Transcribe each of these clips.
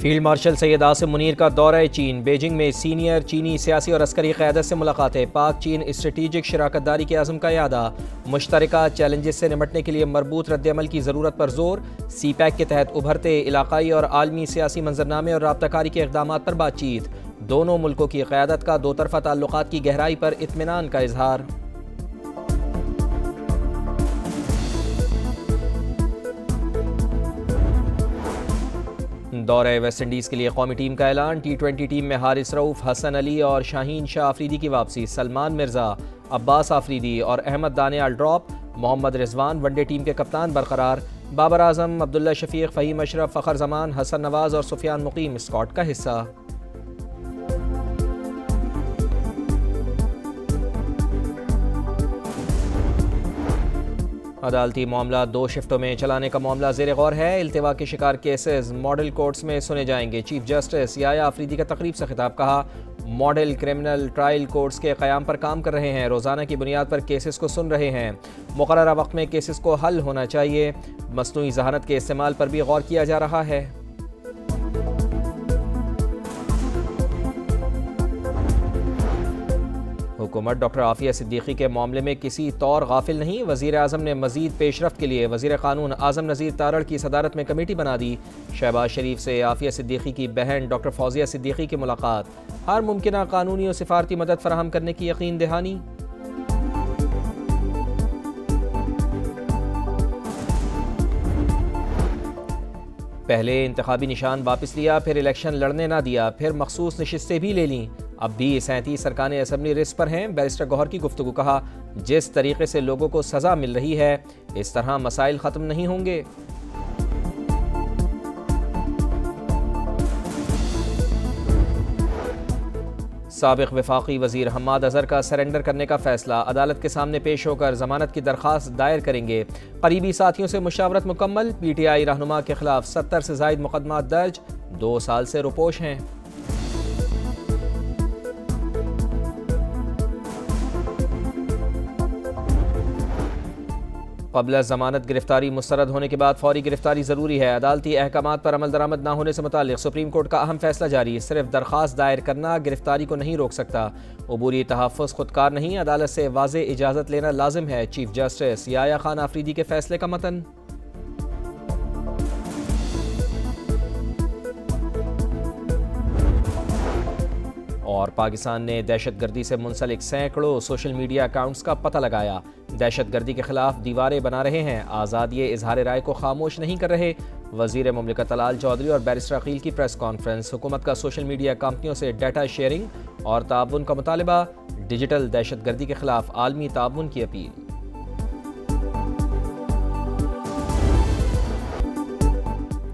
Field marshal Syed Asim Munir का दौरा चीन। बीजिंग में सीनियर चीनी सियासी और अस्करी क़यादत से मुलाकातें। पाक चीन स्ट्रेटीजिक शराकतदारी के आज़म का यादा। मुश्तरका चैलेंजेस से निपटने के लिए मरबूत रद्दअमल की ज़रूरत पर जोर। सी पैक के तहत उभरते इलाकाई और आलमी सियासी मंजरनामे और राब्ताकारी के इक़दाम पर बातचीत। दोनों मुल्कों की क़यादत का दो तरफ़ा ताल्लुक़ात की गहराई पर इत्मीनान का इजहार। दौरे वेस्ट इंडीज़ के लिए कौमी टीम का ऐलान। T20 टीम में हारिस रऊफ, हसन अली और शाहीन शाह आफरीदी की वापसी। सलमान मिर्ज़ा, अब्बास आफरीदी और Ahmed Daniyal drop. Mohammad Rizwan one day team के कप्तान बरकरार। बाबर आजम, अब्दुल्ला शफीक, फ़हीम अशरफ, फ़खर जमान, हसन नवाज और सुफियान मुकीम स्क्वाड का हिस्सा। अदालती मामला 2 शिफ्टों में चलाने का मामला ज़ेर गौर है। इल्तिवा के शिकार केसेस मॉडल कोर्ट्स में सुने जाएंगे। चीफ जस्टिस याया आफरीदी का तकरीब से खिताब। कहा, मॉडल क्रिमिनल ट्रायल कोर्ट्स के क़याम पर काम कर रहे हैं। रोज़ाना की बुनियाद पर केसेस को सुन रहे हैं। मुक़र्ररा वक्त में केसेस को हल होना चाहिए। मसनूई ज़हानत के इस्तेमाल पर भी गौर किया जा रहा है। हुकूमत डॉक्टर आफिया सिद्दीकी के मामले में किसी तौर गाफिल नहीं। वज़ीर आज़म ने मज़ीद पेशरफ्त के लिए वज़ीर क़ानून आज़म नज़ीर तारड़ की सदारत में कमेटी बना दी। शहबाज शरीफ से आफिया सिद्दीकी की बहन डॉक्टर फौजिया सिद्दीकी की मुलाकात। हर मुमकिन कानूनी और सिफारती मदद फराहम करने की यकीन दहानी। पहले इंतखाबी निशान वापस लिया, फिर इलेक्शन लड़ने ना दिया, फिर मखसूस नशिस्तें भी ले लीं। अब भी 37 सरकारें असम्बली रिस्क पर हैं। बैरिस्टर गौहर की गुफ्तगू। कहा, जिस तरीके से लोगों को सज़ा मिल रही है इस तरह मसाइल ख़त्म नहीं होंगे। साबिक़ वफाकी वज़ीर हम्माद अज़हर का सरेंडर करने का फैसला। अदालत के सामने पेश होकर ज़मानत की दरख्वास्त दायर करेंगे। करीबी साथियों से मुशावरत मुकम्मल। PTI रहनुमा के खिलाफ 70 से ज़ायद मुकदमात दर्ज। 2 साल से रुपोश हैं। क़ब्ल ज़मानत गिरफ्तारी मुस्तरद होने के बाद फौरी गिरफ्तारी ज़रूरी है। अदालती अहकामात पर अमल दरामद न होने से मुताल्लिक़ सुप्रीम कोर्ट का अहम फैसला जारी। सिर्फ दरख्वास्त दायर करना गिरफ्तारी को नहीं रोक सकता। अबूरी तहफ़्फ़ुज़ खुदकार नहीं, अदालत से वाज़े इजाज़त लेना लाजिम है। चीफ जस्टिस याया खान आफरीदी के फैसले का मतन। और पाकिस्तान ने दहशतगर्दी से मुंसलिक सैकड़ों सोशल मीडिया अकाउंट्स का पता लगाया। दहशतगर्दी के खिलाफ दीवारें बना रहे हैं। आज़ादी इजहार राय को खामोश नहीं कर रहे। वज़ीर मुमलिकत तलाल चौधरी और बैरिस्टर अकील की प्रेस कॉन्फ्रेंस। हुकूमत का सोशल मीडिया कंपनियों से डाटा शेयरिंग और ताउन का मुतालबा। डिजिटल दहशतगर्दी के खिलाफ आलमी ताउन की अपील।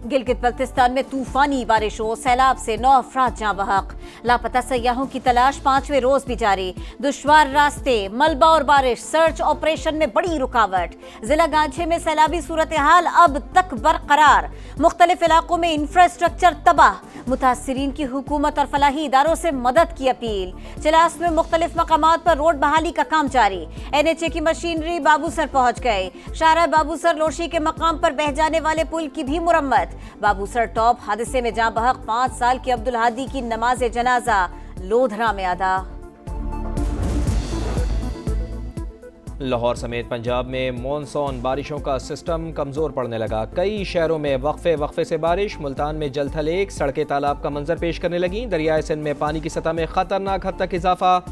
गिलगित बल्तिस्तान में तूफानी बारिशों सैलाब से 9 अफराद जाँ बहक। लापता सयाहों की तलाश 5वें रोज भी जारी। दुश्वार रास्ते, मलबा और बारिश सर्च ऑपरेशन में बड़ी रुकावट। जिला गांछे में सैलाबी सूरत हाल अब तक बरकरार। मुख्तलिफ इलाकों में इंफ्रास्ट्रक्चर तबाह। मुतासिरीन की हुकूमत और फलाही इदारों से मदद की अपील। चिलास में मुख्तलिफ मकामात पर रोड बहाली का काम जारी। NHA की मशीनरी बाबूसर पहुंच गए। शाहरा बाबूसर लोशी के मकाम पर बह जाने वाले पुल की भी मुरम्मत। बाबूसर टॉप हादसे में जाँ बहक 5 साल के अब्दुल हादी की नमाज जनाजा लोधरा में अदा। लाहौर समेत पंजाब में मॉनसून बारिशों का सिस्टम कमज़ोर पड़ने लगा। कई शहरों में वक्फे से बारिश। मुल्तान में जलथल एक सड़कें तालाब का मंजर पेश करने लगी। दरियाए सिंध में पानी की सतह में खतरनाक हद तक इजाफा।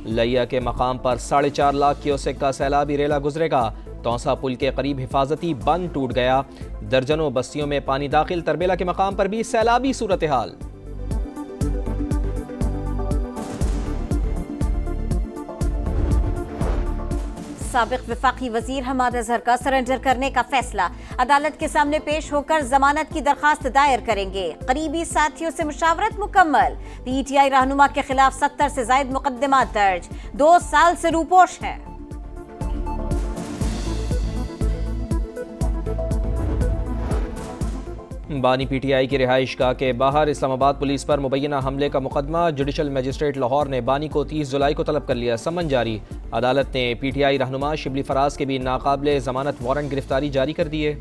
लिया के मकाम पर 4.5 लाख क्यूसेक का सैलाबी रेला गुजरेगा। तौसा पुल के करीब हिफाजती बंद टूट गया। दर्जनों बस्तियों में पानी दाखिल। तरबेला के मकाम पर भी सैलाबी सूरत हाल। साबिक़ वफाकी वज़ीर हम्माद अज़हर का सरेंडर करने का फैसला। अदालत के सामने पेश होकर जमानत की दरखास्त दायर करेंगे। करीबी साथियों से मुशावरत मुकम्मल। PTI रहनुमा के खिलाफ 70 से ज़ायद मुकदमात दर्ज। 2 साल से रूपोश हैं। बानी PTI की रिहाइश गाह के बाहर इस्लामाबाद पुलिस पर मुबैना हमले का मुकदमा। जुडिशल मजिस्ट्रेट लाहौर ने बानी को 30 जुलाई को तलब कर लिया। समन जारी। अदालत ने PTI रहनुमा शिबली फराज के भी नाकाबिले जमानत वारंट गिरफ्तारी जारी कर दिए।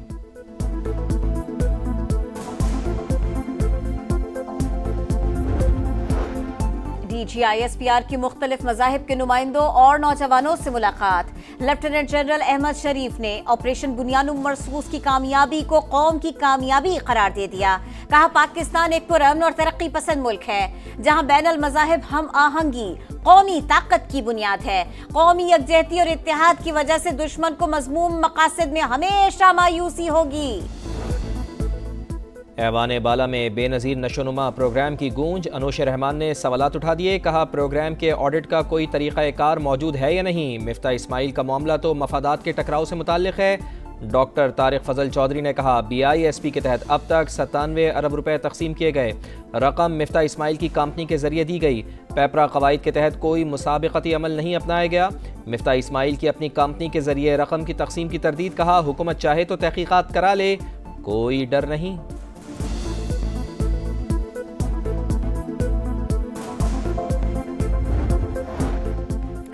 DGISPR की मुख्तलिफ मज़ाहिब के नुमाइंदों और नौजवानों से मुलाकात। लेफ्टिनेंट जनरल अहमद शरीफ ने ऑपरेशन बुनियानुम मरसूस की कामयाबी को कौम की कामयाबी करार दे दिया। कहा, पाकिस्तान एक पुरअमन और तरक्की पसंद मुल्क है जहां बैनुल मज़ाहिब हम आहंगी कौमी ताकत की बुनियाद है। कौमी यकजहती और इत्तेहाद की वजह से दुश्मन को मज़मूम मकासद में हमेशा मायूसी होगी। ऐवान बाला में बेनज़ीर नशोनुमा प्रोग्राम की गूंज। अनोश रहमान ने सवालात उठा दिए। कहा, प्रोग्राम के ऑडिट का कोई तरीक़ाकार मौजूद है या नहीं। मिफ्ता इस्माइल का मामला तो मफादात के टकराव से मुताल्लिक़ है। डॉक्टर तारिक फजल चौधरी ने कहा, BISP के तहत अब तक 97 अरब रुपए तकसीम किए गए। रकम मिफ्ता इस्माइल की कंपनी के जरिए दी गई। पेपरा कवायद के तहत कोई मुसाबिकती अमल नहीं अपनाया गया। मिफ्ता इस्माइल की अपनी कंपनी के जरिए रकम की तकसीम की तरदीद। कहा, हुकूमत चाहे तो तहकीकात करा ले, कोई डर नहीं।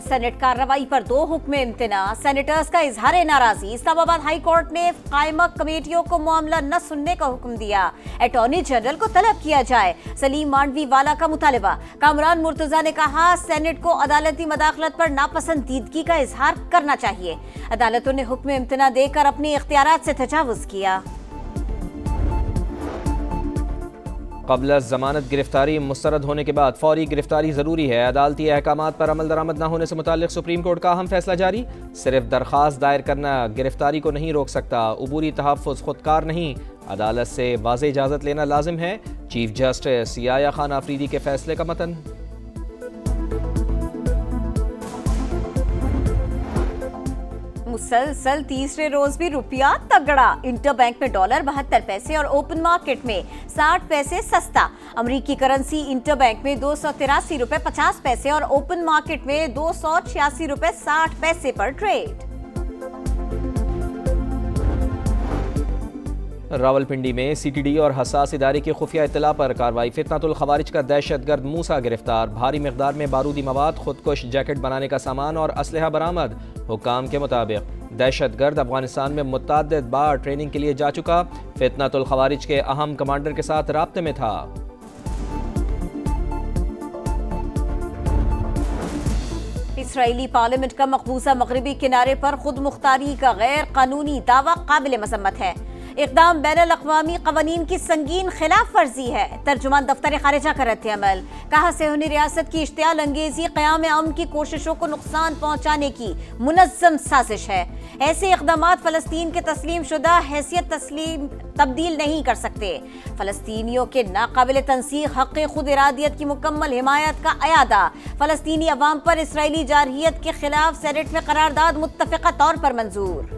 सेनेट कार्रवाई पर 2 हुक्म इम्तना। सेनेटर्स का इजहार नाराजी। इस्लामाबाद हाई कोर्ट ने कायमा कमेटियों को मामला न सुनने का हुक्म दिया। अटॉर्नी जनरल को तलब किया जाए। सलीम मांडवी वाला का मुतालबा। कामरान मुर्तजा ने कहा, सेनेट को अदालती मदाखलत पर नापसंदीदगी का इजहार करना चाहिए। अदालतों ने हुक्म इम्तना देकर अपने इख्तियारात से तजावुज किया। क़ब्ल ज़मानत गिरफ्तारी मुस्तरद होने के बाद फौरी गिरफ्तारी ज़रूरी है। अदालती अहकामात पर अमल दरामद न होने से मुताल्लिक़ सुप्रीम कोर्ट का अहम फैसला जारी। सिर्फ दरख्वास्त दायर करना गिरफ्तारी को नहीं रोक सकता। उबूरी तहफ़्फ़ुज़ खुदकार नहीं, अदालत से वाज़ेह इजाज़त लेना लाजिम है। चीफ जस्टिस याया खान आफरीदी के फैसले का मतन। मुसलसल तीसरे रोज भी रुपया तगड़ा। इंटरबैंक में डॉलर 72 पैसे और ओपन मार्केट में 60 पैसे सस्ता। अमेरिकी करेंसी इंटरबैंक में 283 रुपए 50 पैसे और ओपन मार्केट में 286 रुपए 60 पैसे पर ट्रेड। रावलपिंडी में CTD और हसास इदारे की खुफिया इत्तला पर कार्रवाई। फितनतुल खवारिज का दहशतगर्द मूसा गिरफ्तार। भारी मिकदार में बारूदी मवाद, खुदकुश जैकेट बनाने का सामान और असलहा बरामद। हुकाम के मुताबिक दहशतगर्द अफगानिस्तान में मुतअद्दिद बार ट्रेनिंग के लिए जा चुका। फितनतुल खवारिज के अहम कमांडर के साथ राब्ते में था। इसराइली पार्लियामेंट का मकबूजा मगरबी किनारे पर खुद मुख्तारी का गैर कानूनी दावा काबिल मजम्मत है। इक़दाम बैनुल अक़वामी क़वानीन की संगीन खिलाफ वर्जी है। तर्जुमान दफ्तर खारिजा का रद्द अमल। कहा, सेहूनी रियासत की इश्तियाल अंगेजी क़याम अमन की कोशिशों को नुकसान पहुँचाने की मुनज़्ज़म साजिश है। ऐसे इक़दामात फ़लस्तीन के तस्लीम शुदा हैसियत तब्दील नहीं कर सकते। फ़लस्तीनियों के नाकाबिल तंसीख हक़ खुद इरादियत की मुकम्मल हिमायत का अयादा। फ़लस्तीनी अवाम पर इसराइली जारहियत के खिलाफ सेनेट में करारदाद मुत्तफ़िक़ा तौर पर मंजूर।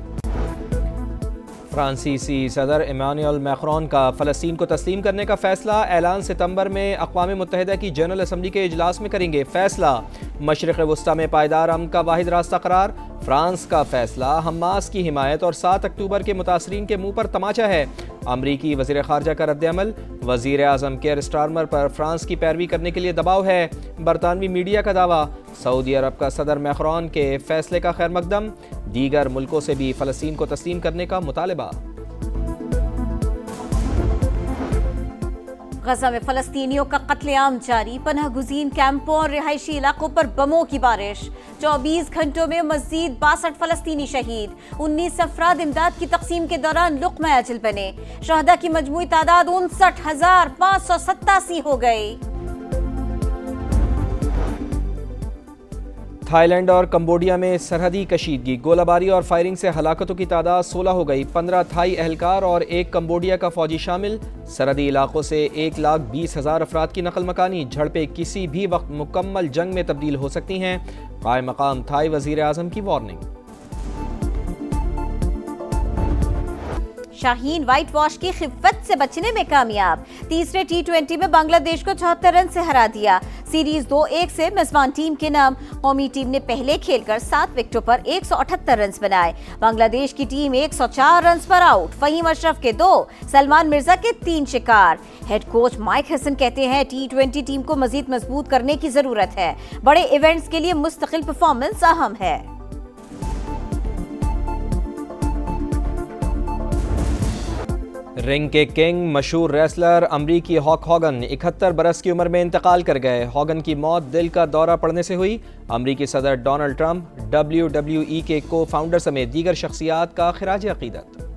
फ्रांसीसी सदर इमानुएल मैक्रोन का फ़लस्तीन को तस्लीम करने का फैसला। ऐलान सितंबर में अक़वाम मुत्तहिदा की जनरल असम्बली के इजलास में करेंगे। फैसला मशरिक़ वस्ता में पायदार अमन का वाहिद रास्ता करार। फ्रांस का फैसला हमास की हिमायत और 7 अक्टूबर के मुतासरीन के मुंह पर तमाचा है। अमरीकी वज़ीर ख़ारजा का रद्द अमल। वज़ीर आज़म केयर स्टारमर पर फ्रांस की पैरवी करने के लिए दबाव है। बरतानवी मीडिया का दावा। सऊदी अरब का सदर मैक्रोन के फैसले का खैर मकदम। दीगर मुल्कों से भी फ़लस्तीन को तस्लीम करने का मुतालबा। गजा में फ़लस्तीनियों का कत्लेआम जारी। पनाह गुज़ीन कैंपों और रिहायशी इलाकों पर बमों की बारिश। 24 घंटों में मज़ीद 62 फ़लस्तीनी शहीद। 19 अफराद इमदाद की तकसीम के दौरान लुक़मा अजल बने। शहदा की मजमूई तादाद 59,587 हो गई। थाईलैंड और कंबोडिया में सरहदी कशीदगी, गोलाबारी और फायरिंग से हलाकतों की तादाद 16 हो गई। 15 थाई एहलकार और 1 कंबोडिया का फौजी शामिल। सरहदी इलाकों से 1,20,000 अफराद की नकल मकानी। झड़पें किसी भी वक्त मुकम्मल जंग में तब्दील हो सकती हैं। कायम मकाम थाई वज़ीर आज़म की वार्निंग। शाहीन व्हाइट वॉश की खिफ़्फ़त से बचने में कामयाब। तीसरे T20 में बांग्लादेश को 74 रन से हरा दिया। सीरीज 2-1 से मेजबान टीम के नाम। कौमी टीम ने पहले खेलकर 7 विकेटों पर 178 रन बनाए। बांग्लादेश की टीम 104 रन पर आउट। फहीम अशरफ के 2, सलमान मिर्जा के 3 शिकार। हेड कोच माइक हसन कहते हैं, T20 टीम को मजीद मजबूत करने की जरूरत है। बड़े इवेंट्स के लिए मुस्तकिल परफॉर्मेंस अहम है। रिंग के किंग मशहूर रेसलर अमरीकी हॉक हॉगन 71 बरस की उम्र में इंतकाल कर गए। हॉगन की मौत दिल का दौरा पड़ने से हुई। अमरीकी सदर डोनाल्ड ट्रंप WWE के को फाउंडर समेत दीगर शख्सियात का खिराज अकीदत।